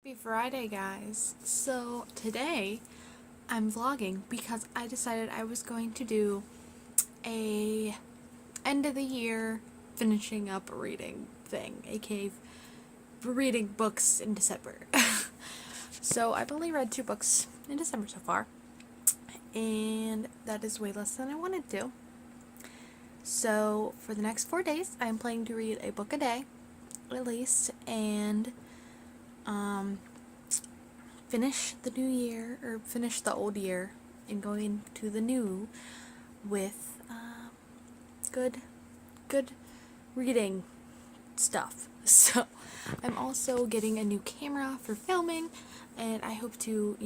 Happy Friday, guys. So today I'm vlogging because I decided I was going to do a end of the year finishing up reading thing, aka reading books in December. So I've only read 2 books in December so far, and that is way less than I wanted to. So for the next 4 days I'm planning to read a book a day at least, and finish the new year, or finish the old year and go into the new with good reading stuff. So I'm also getting a new camera for filming, and I hope to,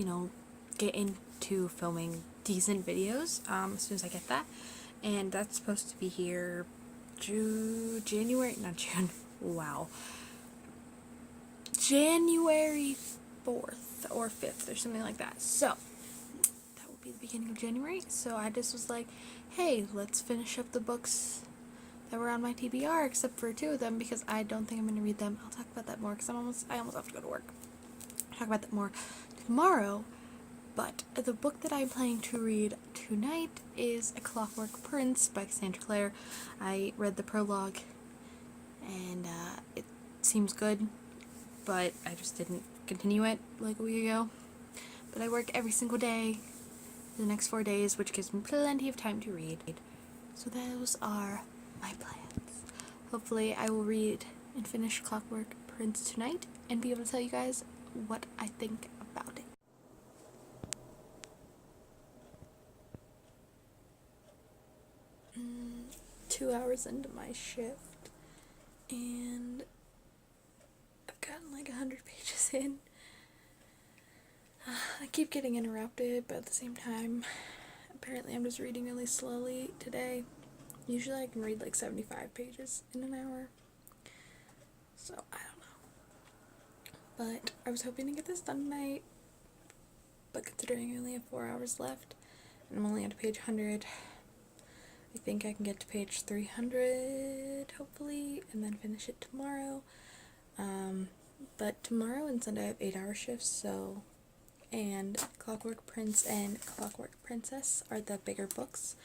get into filming decent videos as soon as I get that. And that's supposed to be here January 4th or 5th or something like that. So that will be the beginning of January. So I just was like, hey, let's finish up the books that were on my TBR, except for 2 of them, because I don't think I'm going to read them. I'll talk about that more because I almost have to go to work. I'll talk about that more tomorrow. But the book that I'm planning to read tonight is A Clockwork Prince by Cassandra Clare. I read the prologue and it seems good, but I just didn't continue it like a week ago. But I work every single day for the next 4 days, which gives me plenty of time to read. So those are my plans. Hopefully I will read and finish Clockwork Prince tonight and be able to tell you guys what I think about it. Mm, 2 hours into my shift, and I've gotten like 100 pages in. I keep getting interrupted, but at the same time, apparently I'm just reading really slowly today. Usually I can read like 75 pages in an hour, so I don't know. But I was hoping to get this done tonight, but considering I only have 4 hours left, and I'm only on page 100, I think I can get to page 300, hopefully, and then finish it tomorrow. But tomorrow and Sunday I have 8-hour shifts, and Clockwork Prince and Clockwork Princess are the bigger books.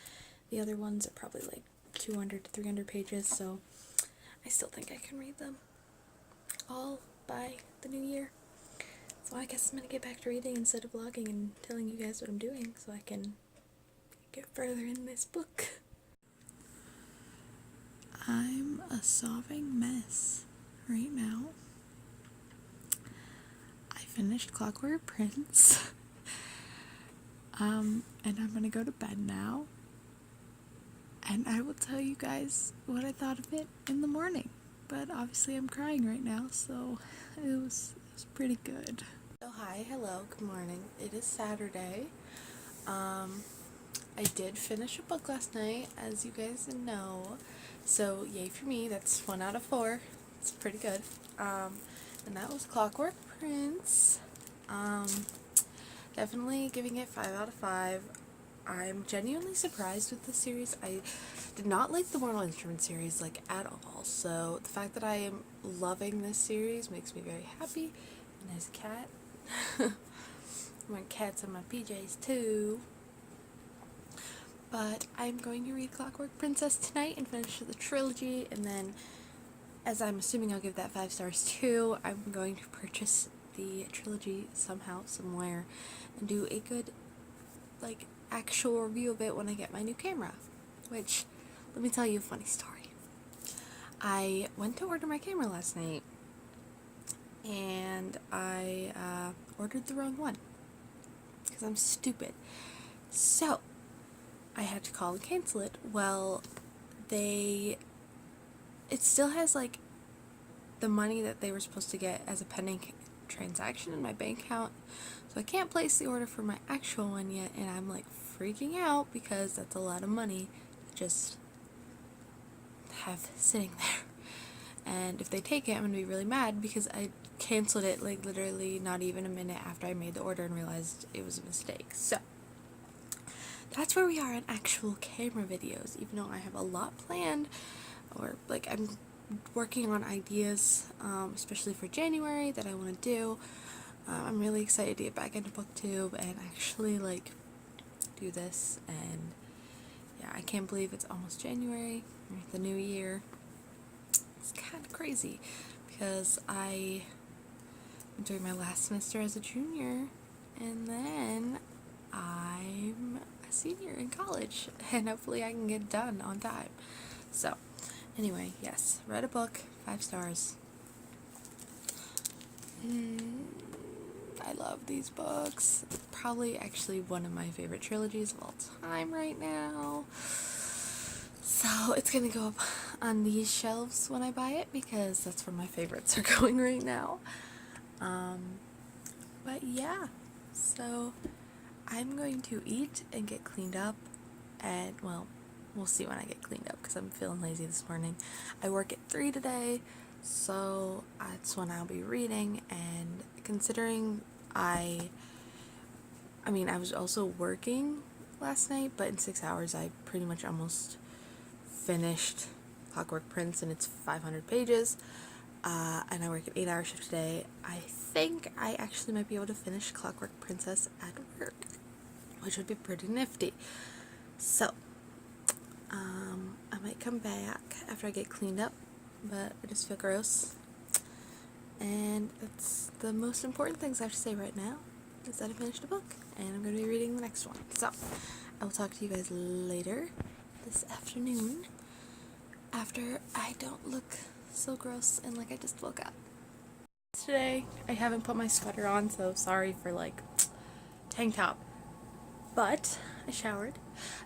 The other ones are probably like 200 to 300 pages, so I still think I can read them all by the new year. So I guess I'm gonna get back to reading instead of vlogging and telling you guys what I'm doing so I can get further in this book. I'm a sobbing mess right now. I finished Clockwork Prince. And I'm gonna go to bed now. And I will tell you guys what I thought of it in the morning. But obviously I'm crying right now, so it was pretty good. So hi, hello, good morning. It is Saturday. I did finish a book last night, as you guys know. So yay for me, that's 1 out of 4. It's pretty good. And that was Clockwork Prince. Definitely giving it 5 out of 5. I'm genuinely surprised with this series. I did not like the Mortal Instruments series, like, at all. So the fact that I am loving this series makes me very happy. And there's a cat. My cat's in my PJs too. But I'm going to read Clockwork Princess tonight and finish the trilogy, and then, as I'm assuming I'll give that 5 stars too, I'm going to purchase the trilogy somehow, somewhere, and do a good, like, actual review of it when I get my new camera. Which, let me tell you a funny story. I went to order my camera last night, and I ordered the wrong one, because I'm stupid. So I had to call and cancel it. Well, it still has, like, the money that they were supposed to get as a pending transaction in my bank account, so I can't place the order for my actual one yet, and I'm like freaking out because that's a lot of money to just have sitting there. And if they take it, I'm gonna be really mad because I canceled it like literally not even a minute after I made the order and realized it was a mistake. So that's where we are in actual camera videos, even though I have a lot planned, or like I'm working on ideas, especially for January, that I want to do. I'm really excited to get back into booktube and actually like do this, and yeah, I can't believe it's almost January, the new year. It's kind of crazy because I'm doing my last semester as a junior, and then I'm a senior in college, and hopefully I can get it done on time. So anyway, yes, read a book, 5 stars. I love these books. Probably actually one of my favorite trilogies of all time right now. So it's gonna go up on these shelves when I buy it because that's where my favorites are going right now. But yeah, so I'm going to eat and get cleaned up, and well, we'll see when I get cleaned up because I'm feeling lazy this morning. I work at 3 today, so that's when I'll be reading, and considering I was also working last night, but in 6 hours I pretty much almost finished Clockwork Prince, and it's 500 pages, and I work an 8-hour shift today. I think I actually might be able to finish Clockwork Princess at work, which would be pretty nifty. So, I might come back after I get cleaned up, but I just feel gross. And that's the most important things I have to say right now, is that I finished a book, and I'm going to be reading the next one. So, I will talk to you guys later this afternoon, after I don't look so gross and like I just woke up. Today, I haven't put my sweater on, so sorry for like tank top. But I showered,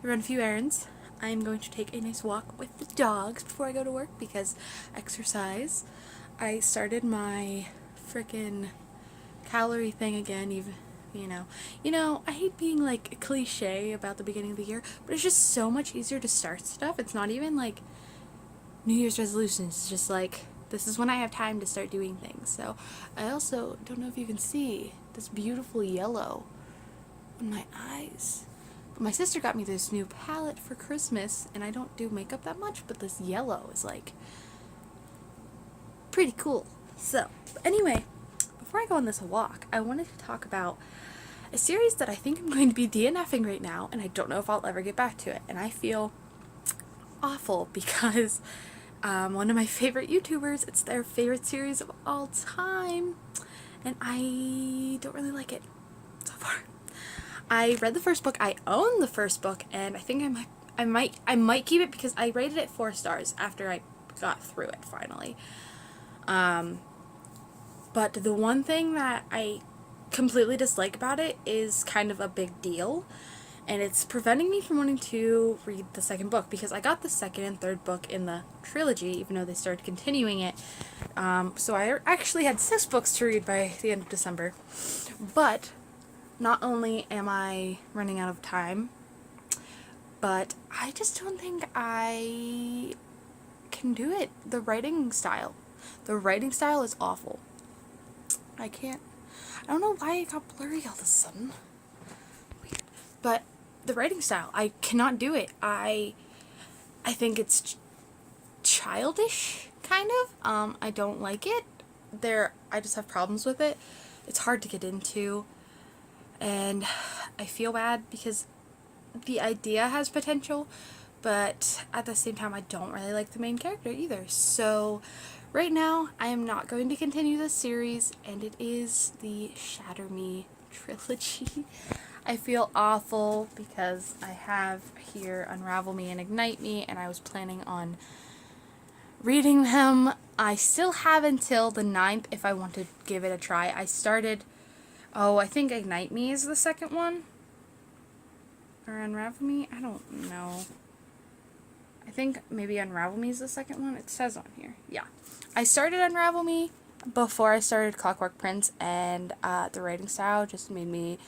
I ran a few errands. I'm going to take a nice walk with the dogs before I go to work because exercise. I started my frickin' calorie thing again, even, I hate being like a cliche about the beginning of the year, but it's just so much easier to start stuff. It's not even like New Year's resolutions, it's just like, this is when I have time to start doing things. So I also don't know if you can see this beautiful yellow in my eyes. But my sister got me this new palette for Christmas, and I don't do makeup that much, but this yellow is like pretty cool. So, but anyway, before I go on this walk, I wanted to talk about a series that I think I'm going to be DNFing right now, and I don't know if I'll ever get back to it. And I feel awful because one of my favorite YouTubers, it's their favorite series of all time, and I don't really like it so far. I read the first book, I own the first book, and I think I might keep it because I rated it 4 stars after I got through it finally. But the one thing that I completely dislike about it is kind of a big deal, and it's preventing me from wanting to read the second book, because I got the second and third book in the trilogy, even though they started continuing it. So I actually had 6 books to read by the end of December. But not only am I running out of time, but I just don't think I can do it. The writing style is awful. I don't know why it got blurry all of a sudden. Weird. But the writing style, I cannot do it. I think it's childish, kind of. I don't like it. I just have problems with it. It's hard to get into, and I feel bad because the idea has potential, but at the same time I don't really like the main character either. So right now I am not going to continue this series, and it is the Shatter Me trilogy. I feel awful because I have here Unravel Me and Ignite Me, and I was planning on reading them. I still have until the 9th if I want to give it a try. I think Ignite Me is the second one. Or Unravel Me? I don't know. I think maybe Unravel Me is the second one. It says on here. Yeah. I started Unravel Me before I started Clockwork Prince, and the writing style just made me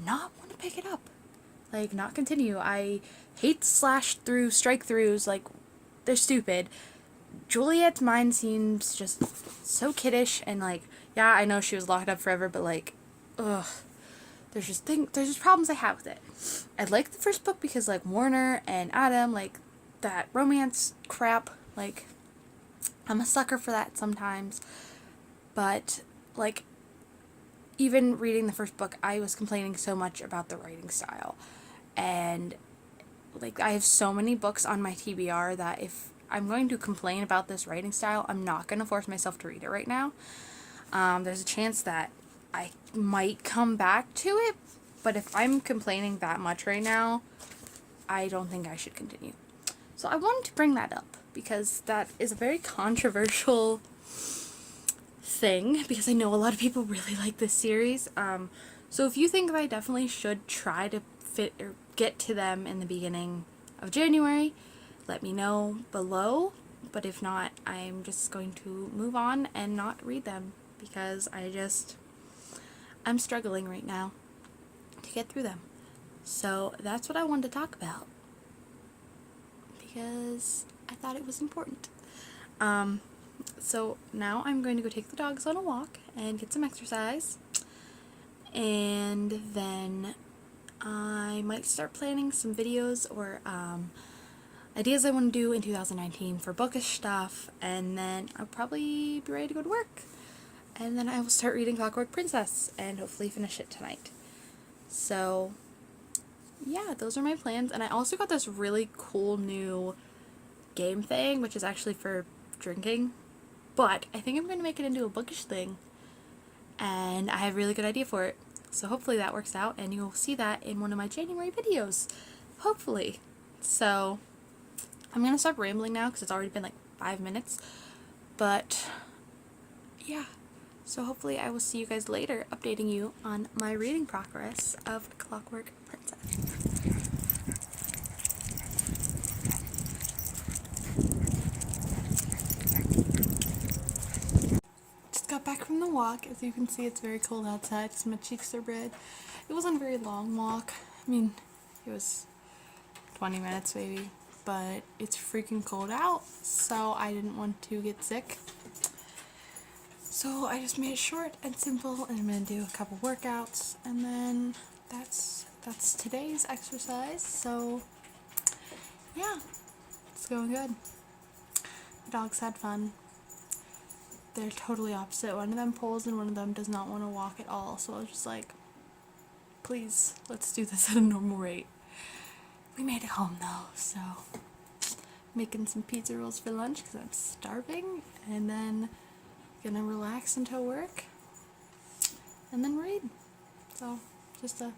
not want to pick it up. Like, not continue. I hate strike-throughs. Like, they're stupid. Juliet's mind seems just so kiddish, and like, yeah, I know she was locked up forever, but like, ugh. There's just problems I have with it. I like the first book because like Warner and Adam, like that romance crap, like I'm a sucker for that sometimes. But like even reading the first book, I was complaining so much about the writing style. And, like, I have so many books on my TBR that if I'm going to complain about this writing style, I'm not going to force myself to read it right now. There's a chance that I might come back to it, but if I'm complaining that much right now, I don't think I should continue. So I wanted to bring that up because that is a very controversial thing, because I know a lot of people really like this series. So if you think that I definitely should try to fit or get to them in the beginning of January, let me know below. But if not, I'm just going to move on and not read them because I'm struggling right now to get through them. So that's what I wanted to talk about because I thought it was important. So now I'm going to go take the dogs on a walk and get some exercise, and then I might start planning some videos or ideas I want to do in 2019 for bookish stuff, and then I'll probably be ready to go to work. And then I will start reading Clockwork Princess and hopefully finish it tonight. So yeah, those are my plans. And I also got this really cool new game thing, which is actually for drinking, but I think I'm going to make it into a bookish thing, and I have a really good idea for it. So hopefully that works out, and you'll see that in one of my January videos. Hopefully. So I'm going to stop rambling now because it's already been like 5 minutes. But yeah. So hopefully I will see you guys later, updating you on my reading progress of Clockwork Princess. Got back from the walk. As you can see, it's very cold outside, so my cheeks are red. It wasn't a very long walk. I mean, it was 20 minutes maybe, but it's freaking cold out, so I didn't want to get sick. So I just made it short and simple, and I'm gonna do a couple workouts, and then that's today's exercise. So yeah, it's going good. The dogs had fun. They're totally opposite. One of them pulls and one of them does not want to walk at all. So I was just like, please, let's do this at a normal rate. We made it home though, so making some pizza rolls for lunch because I'm starving, and then gonna relax until work and then read. So just a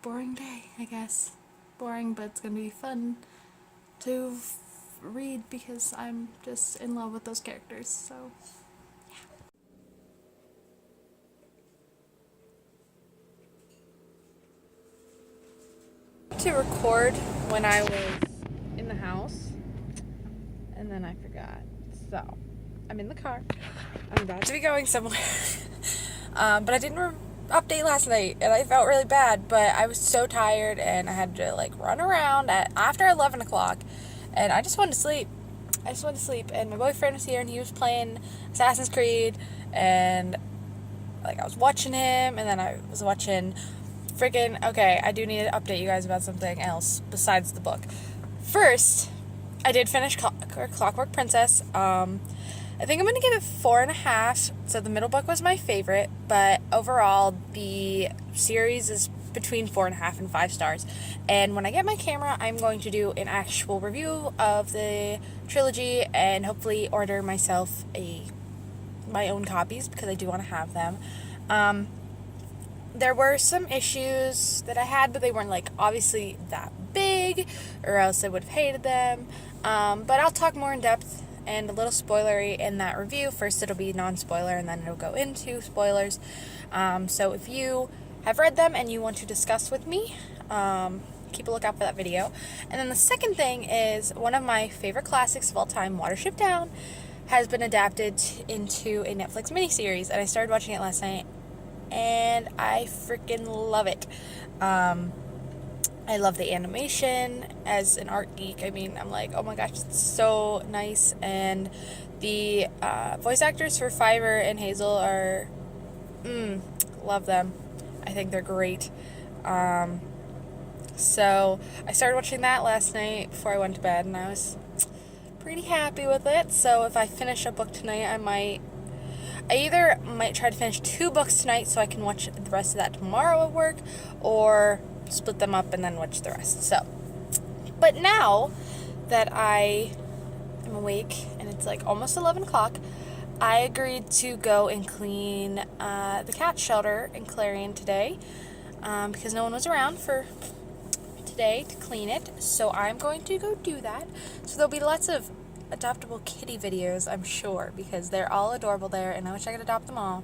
boring day, I guess. Boring, but it's gonna be fun to read because I'm just in love with those characters. So to record when I was in the house, and then I forgot. So I'm in the car. I'm about to be going somewhere. But I didn't update last night, and I felt really bad, but I was so tired, and I had to like run around after 11 o'clock, and I just wanted to sleep. And my boyfriend was here, and he was playing Assassin's Creed, and like I was watching him, and then I was watching okay, I do need to update you guys about something else besides the book. First, I did finish Clockwork Princess. I think I'm going to give it 4.5. So the middle book was my favorite, but overall the series is between 4.5 and 5 stars. And when I get my camera, I'm going to do an actual review of the trilogy and hopefully order myself my own copies because I do want to have them. There were some issues that I had, but they weren't like obviously that big, or else I would have hated them. But I'll talk more in depth and a little spoilery in that review. First it'll be non-spoiler, and then it'll go into spoilers. So if you have read them and you want to discuss with me, keep a lookout for that video. And then the second thing is one of my favorite classics of all time, Watership Down, has been adapted into a Netflix miniseries, and I started watching it last night, and I freaking love it. I love the animation. As an art geek, I mean, I'm like, oh my gosh, it's so nice. And the voice actors for Fiverr and Hazel are, love them. I think they're great. So I started watching that last night before I went to bed, and I was pretty happy with it. So if I finish a book tonight, I either might try to finish 2 books tonight so I can watch the rest of that tomorrow at work, or split them up and then watch the rest. So, but now that I am awake and it's like almost 11 o'clock, I agreed to go and clean the cat shelter in Clarion today because no one was around for today to clean it. So I'm going to go do that. So there'll be lots of adoptable kitty videos, I'm sure, because they're all adorable there and I wish I could adopt them all.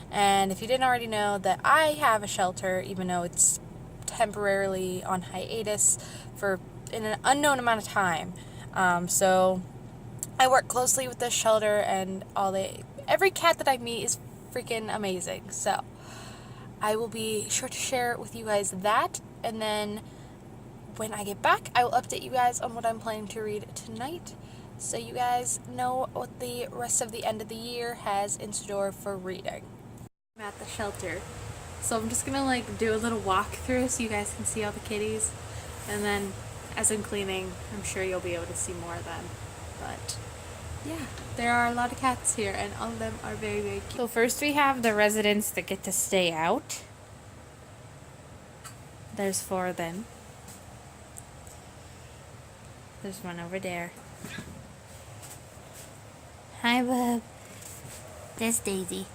And if you didn't already know, that I have a shelter, even though it's temporarily on hiatus for in an unknown amount of time. So I work closely with this shelter, and every cat that I meet is freaking amazing. So I will be sure to share with you guys that, and then when I get back, I will update you guys on what I'm planning to read tonight, so you guys know what the rest of the end of the year has in store for reading. I'm at the shelter, so I'm just gonna like do a little walkthrough so you guys can see all the kitties, and then as I'm cleaning, I'm sure you'll be able to see more of them. But yeah, there are a lot of cats here, and all of them are very, very cute. So first we have the residents that get to stay out. There's 4 of them. There's one over there. Hi, bub. That's Daisy.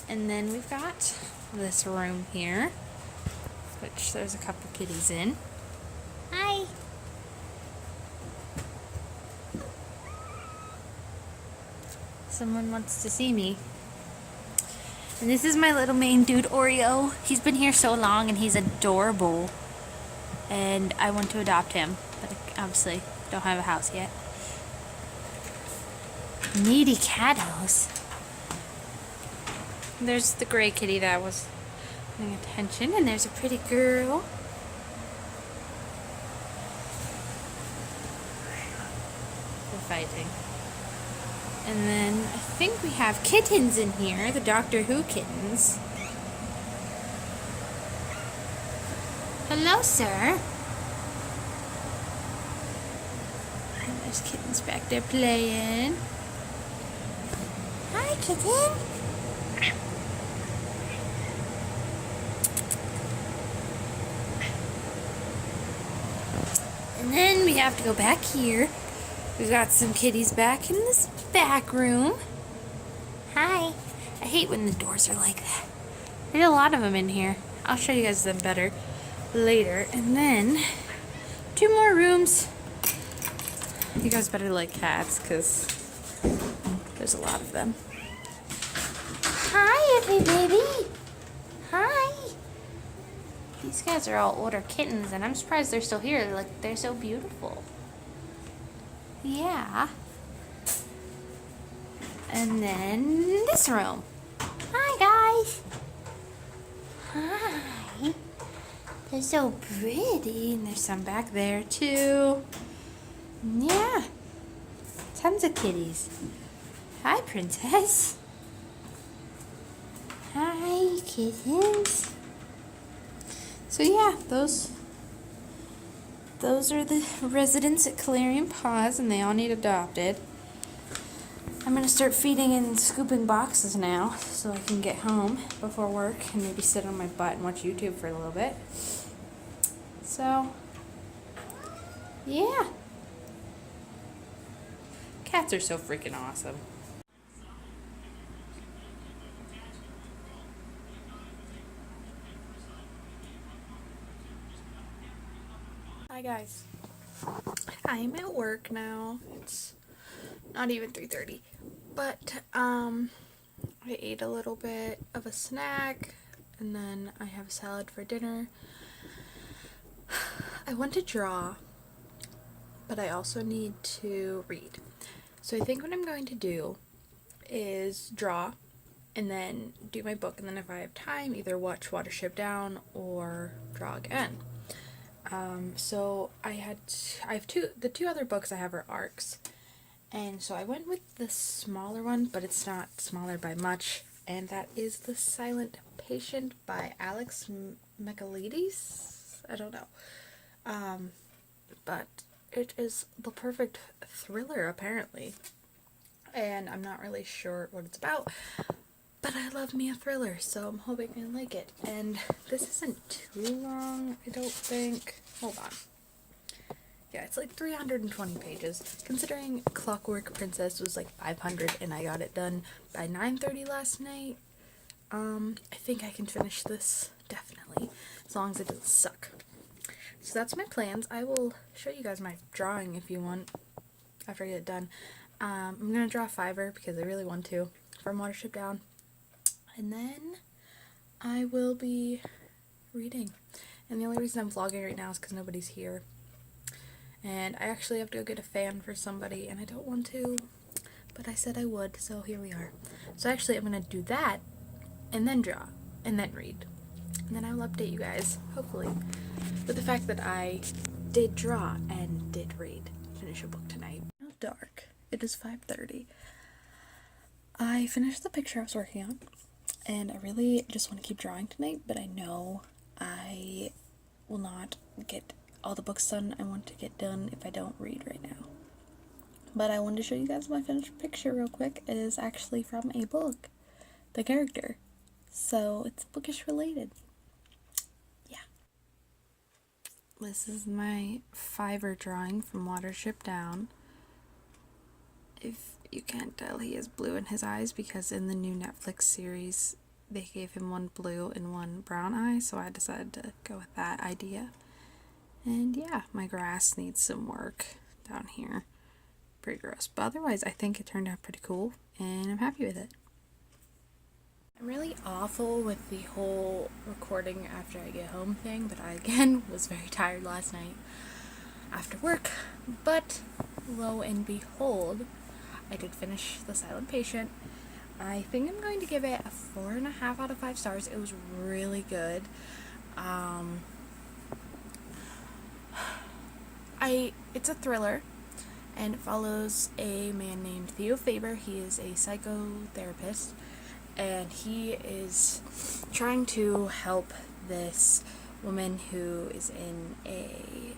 And then we've got this room here, which there's a couple kitties in. Hi. Someone wants to see me. And this is my little main dude, Oreo. He's been here so long and he's adorable. And I want to adopt him, but I obviously don't have a house yet. Needy kiddos. There's the gray kitty that was paying attention, and there's a pretty girl. They're fighting. And then I think we have kittens in here, the Doctor Who kittens. Hello, sir. And there's kittens back there playing. Hi, kitten. And then we have to go back here. We've got some kitties back in this back room. Hi. I hate when the doors are like that. There's a lot of them in here. I'll show you guys them better later. And then 2 more rooms. You guys better like cats because there's a lot of them. Hi, everybody. Hi. These guys are all older kittens, and I'm surprised they're still here. They're so beautiful. Yeah. And then this room. Hi, guys. Hi. They're so pretty, and there's some back there too. Yeah. Tons of kitties. Hi, princess. Hi, kittens. So yeah, those are the residents at Clarion Paws, and they all need adopted. I'm gonna start feeding and scooping boxes now, so I can get home before work and maybe sit on my butt and watch YouTube for a little bit. So, yeah. Cats are so freaking awesome. Hi guys. I'm at work now. It's not even 3:30. But I ate a little bit of a snack, and then I have salad for dinner. I want to draw, but I also need to read. So I think what I'm going to do is draw and then do my book, and then if I have time, either watch Watership Down or draw again. So I have the 2 other books I have are arcs, and so I went with the smaller one, but it's not smaller by much, and that is The Silent Patient by Alex Michaelides. I don't know, but it is the perfect thriller apparently. and I'm not really sure what it's about, but I love me a thriller, so I'm hoping I like it. And this isn't too long, I don't think. Hold on. Yeah, it's like 320 pages. Considering Clockwork Princess was like 500 and I got it done by 9:30 last night, I think I can finish this, definitely, as long as it doesn't suck. So that's my plans. I will show you guys my drawing if you want, after I get it done. I'm going to draw a fiver because I really want to, from Watership Down. And then I will be reading. And the only reason I'm vlogging right now is because nobody's here. And I actually have to go get a fan for somebody, and I don't want to, but I said I would, so here we are. So actually I'm going to do that, and then draw, and then read. And then I will update you guys, hopefully, with the fact that I did draw and did read. Finish a book tonight. It's dark. It is 5:30. I finished the picture I was working on, and I really just want to keep drawing tonight, but I know I will not get all the books done I want to get done if I don't read right now. But I wanted to show you guys my finished picture real quick. It is actually from a book, the character. So it's bookish related. Yeah. This is my fiver drawing from Watership Down. If you can't tell, he has blue in his eyes because in the new Netflix series they gave him one blue and one brown eye, so I decided to go with that idea. And yeah, my grass needs some work down here. Pretty gross. But otherwise, I think it turned out pretty cool, and I'm happy with it. I'm really awful with the whole recording after I get home thing, but I, again, was very tired last night after work. But, lo and behold, I did finish The Silent Patient. I think I'm going to give it a 4.5 out of 5 stars. It was really good. It's a thriller, and it follows a man named Theo Faber. He is a psychotherapist, and he is trying to help this woman who is in a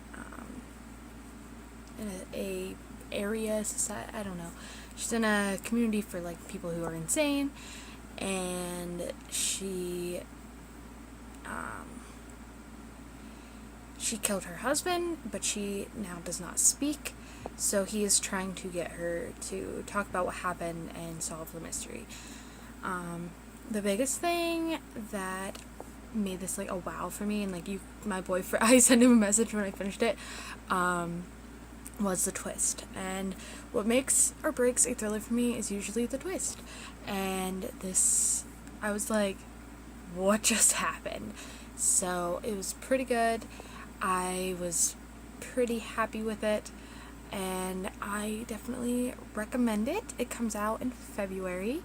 area society. I don't know. She's in a community for like people who are insane, and she killed her husband, but she now does not speak, so he is trying to get her to talk about what happened and solve the mystery. The biggest thing that made this like a wow for me, and like my boyfriend, I sent him a message when I finished it, was the twist. And what makes or breaks a thriller for me is usually the twist. And this, I was like, what just happened? So it was pretty good. I was pretty happy with it, and I definitely recommend it. It comes out in February.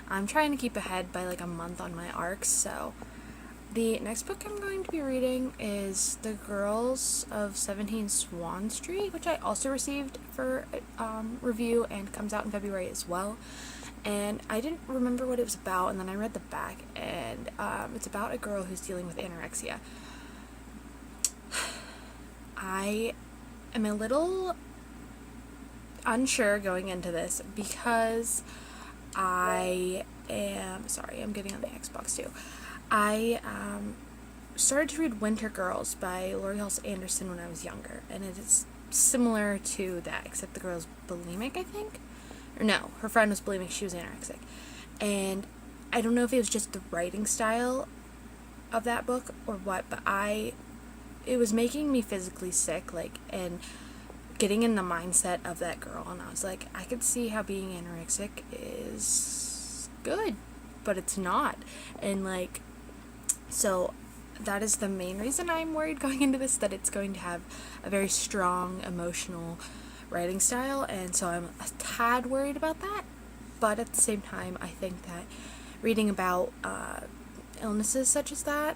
I'm trying to keep ahead by like a month on my arcs, so the next book I'm going to be reading is The Girls of 17 Swan Street, which I also received for review, and comes out in February as well. And I didn't remember what it was about, and then I read the back, and it's about a girl who's dealing with anorexia. I am a little unsure going into this because I am, sorry, I'm getting on the Xbox too. I started to read Winter Girls by Laurie Halse Anderson when I was younger, and it is similar to that, except the girl's bulimic, I think? Or no, her friend was bulimic, she was anorexic. And I don't know if it was just the writing style of that book or what, but it was making me physically sick, like, and getting in the mindset of that girl, and I was like, I could see how being anorexic is good, but it's not. And like, so that is the main reason I'm worried going into this, that it's going to have a very strong emotional writing style, and so I'm a tad worried about that. But at the same time, I think that reading about illnesses such as that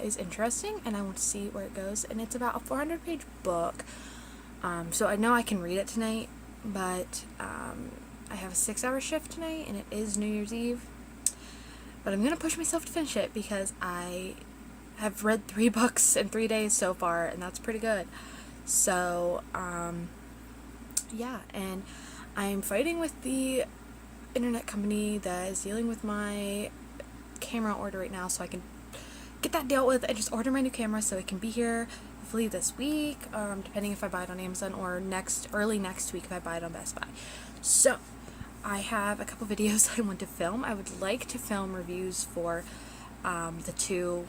is interesting, and I want to see where it goes. And it's about a 400-page book, so I know I can read it tonight, but I have a 6-hour shift tonight, and it is New Year's Eve. But I'm gonna push myself to finish it because I have read 3 books in 3 days so far, and that's pretty good. So yeah, and I'm fighting with the internet company that is dealing with my camera order right now, so I can get that dealt with and just order my new camera so it can be here hopefully this week, depending if I buy it on Amazon, or early next week if I buy it on Best Buy. So I have a couple videos I want to film. I would like to film reviews for the 2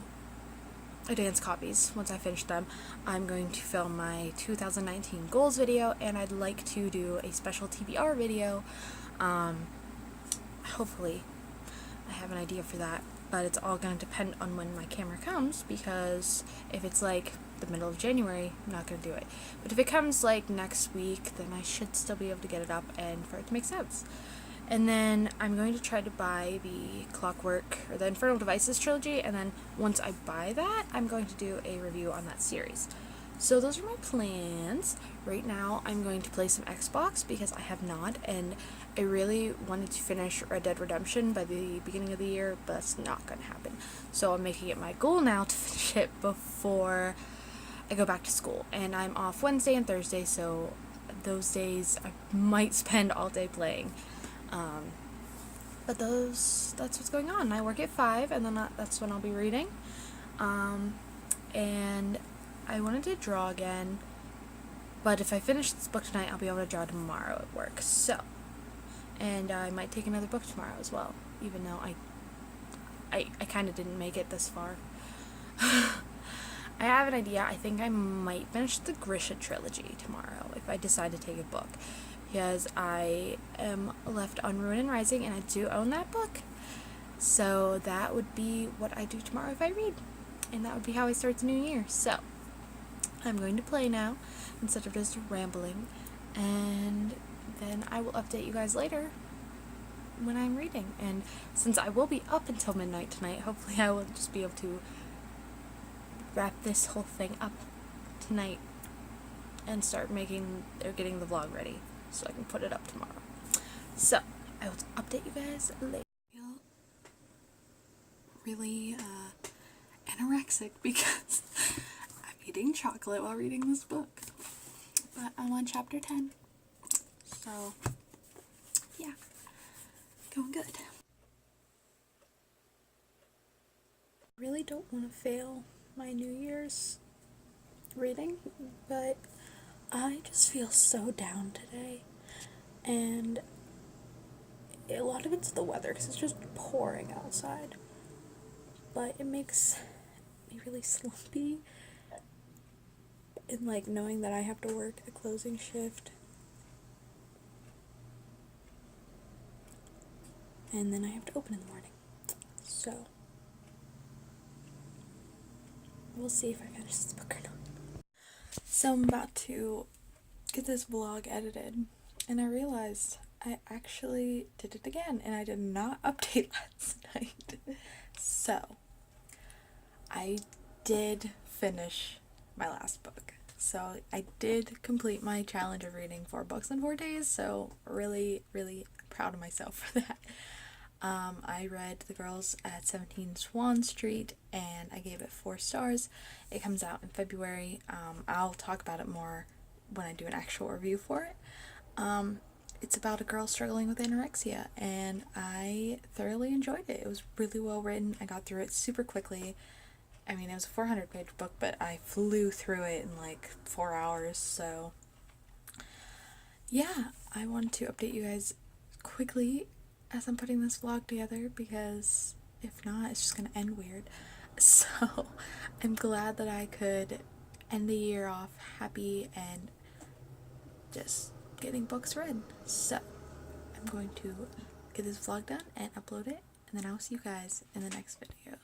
advanced copies. Once I finish them, I'm going to film my 2019 goals video, and I'd like to do a special TBR video. Hopefully I have an idea for that, but it's all going to depend on when my camera comes, because if it's like the middle of January, I'm not going to do it. But if it comes like next week, then I should still be able to get it up and for it to make sense. And then I'm going to try to buy the Clockwork, or the Infernal Devices trilogy, and then once I buy that, I'm going to do a review on that series. So those are my plans. Right now, I'm going to play some Xbox because I have not, and I really wanted to finish Red Dead Redemption by the beginning of the year, but that's not going to happen. So I'm making it my goal now to finish it before I go back to school. And I'm off Wednesday and Thursday, so those days I might spend all day playing. But that's what's going on. I work at 5, and then that's when I'll be reading. And I wanted to draw again, but if I finish this book tonight, I'll be able to draw tomorrow at work. So, and I might take another book tomorrow as well, even though I kind of didn't make it this far. I have an idea. I think I might finish the Grisha trilogy tomorrow if I decide to take a book, because I am left on Ruin and Rising, and I do own that book. So that would be what I do tomorrow if I read, and that would be how I start the new year. So I'm going to play now instead of just rambling, and then I will update you guys later when I'm reading. And since I will be up until midnight tonight, hopefully I will just be able to wrap this whole thing up tonight and start getting the vlog ready so I can put it up tomorrow. So I will update you guys later. I feel really anorexic because I'm eating chocolate while reading this book, but I'm on chapter 10, so yeah, going good. I really don't want to fail my New Year's reading, but I just feel so down today, and a lot of it's the weather because it's just pouring outside, but it makes me really slumpy, and like knowing that I have to work the closing shift, and then I have to open in the morning, so we'll see if I finish this book or not. So I'm about to get this vlog edited, and I realized I actually did it again, and I did not update last night. So I did finish my last book. So I did complete my challenge of reading 4 books in 4 days, so really, really proud of myself for that. I read The Girls at 17 Swan Street, and I gave it 4 stars. It comes out in February. I'll talk about it more when I do an actual review for it. It's about a girl struggling with anorexia, and I thoroughly enjoyed it. It was really well written. I got through it super quickly. I mean, it was a 400-page book, but I flew through it in like 4 hours, so yeah, I wanted to update you guys quickly as I'm putting this vlog together, because if not, it's just gonna end weird. So I'm glad that I could end the year off happy and just getting books read. So I'm going to get this vlog done and upload it, and then I'll see you guys in the next videos.